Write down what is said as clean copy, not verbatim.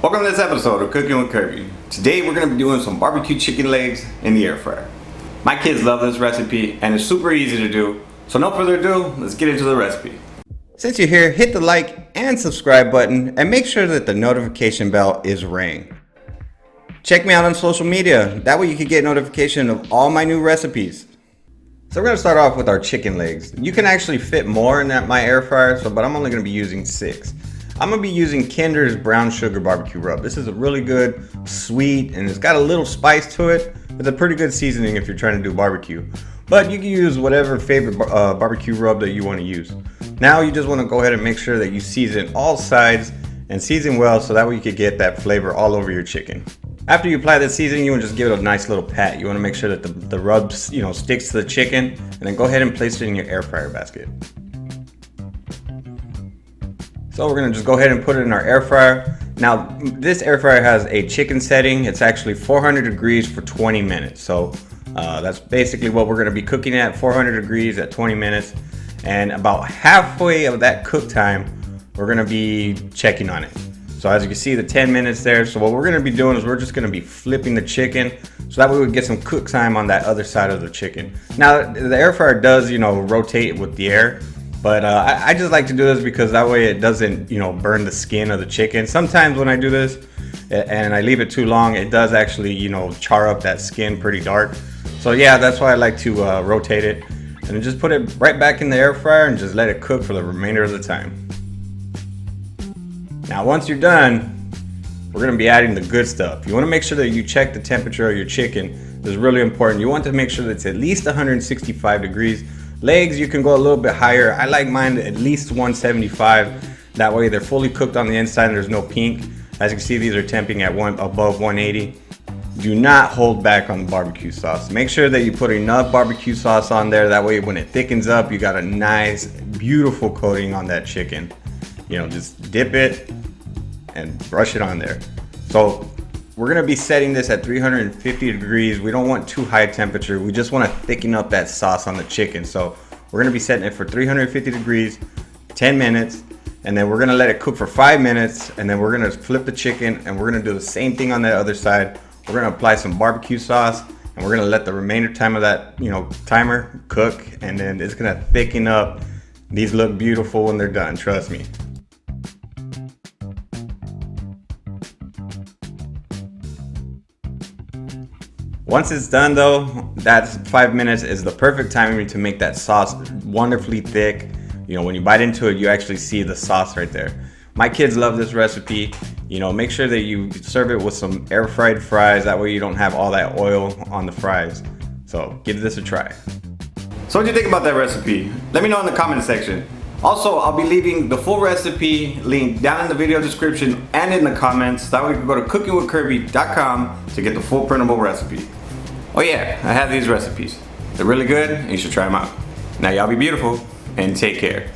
Welcome to this episode of Cooking with Kirby. Today we're going to be doing some barbecue chicken legs in the air fryer. My kids love this recipe and it's super easy to do. So no further ado, let's get into the recipe. Since you're here, hit the like and subscribe button and make sure that the notification bell is rang. Check me out on social media. That way you can get notification of all my new recipes. So we're going to start off with our chicken legs. You can actually fit more in my air fryer, but I'm only going to be using 6. I'm going to be using Kinder's brown sugar barbecue rub. This is a really good, sweet, and it's got a little spice to it. It's a pretty good seasoning if you're trying to do barbecue. But you can use whatever favorite barbecue rub that you want to use. Now you just want to go ahead and make sure that you season all sides and season well so that way you can get that flavor all over your chicken. After you apply the seasoning, you want to just give it a nice little pat. You want to make sure that the rub sticks to the chicken, and then go ahead and place it in your air fryer basket. So we're going to just go ahead and put it in our air fryer. Now this air fryer has a chicken setting. It's actually 400 degrees for 20 minutes. So that's basically what we're going to be cooking at, 400 degrees at 20 minutes. And about halfway of that cook time, we're going to be checking on it. So as you can see, the 10 minutes there. So what we're going to be doing is we're just going to be flipping the chicken, so that way we get some cook time on that other side of the chicken. Now the air fryer does, rotate with the air, but I just like to do this because that way it doesn't, burn the skin of the chicken. Sometimes when I do this and I leave it too long, it does actually, char up that skin pretty dark. So yeah, that's why I like to rotate it and then just put it right back in the air fryer and just let it cook for the remainder of the time. Now once you're done, we're going to be adding the good stuff. You want to make sure that you check the temperature of your chicken. This is really important. You want to make sure that it's at least 165 degrees. Legs, you can go a little bit higher. I like mine at least 175. That way they're fully cooked on the inside and there's no pink. As you can see, these are temping at above 180. Do not hold back on the barbecue sauce. Make sure that you put enough barbecue sauce on there. That way when it thickens up, you got a nice, beautiful coating on that chicken. Just dip it and brush it on there. So we're gonna be setting this at 350 degrees. We don't want too high temperature. We just want to thicken up that sauce on the chicken. So we're gonna be setting it for 350 degrees, 10 minutes, and then we're gonna let it cook for 5 minutes, and then we're gonna flip the chicken and we're gonna do the same thing on that other side. We're gonna apply some barbecue sauce and we're gonna let the remainder time of that timer cook, and then it's gonna thicken up. These look beautiful when they're done, trust me. Once it's done though, that's 5 minutes is the perfect timing to make that sauce wonderfully thick. When you bite into it, you actually see the sauce right there. My kids love this recipe. Make sure that you serve it with some air fried fries. That way you don't have all that oil on the fries. So give this a try. So what do you think about that recipe? Let me know in the comment section. Also, I'll be leaving the full recipe link down in the video description and in the comments. That way you can go to cookingwithkirby.com to get the full printable recipe. Oh yeah, I have these recipes. They're really good and you should try them out. Now y'all be beautiful and take care.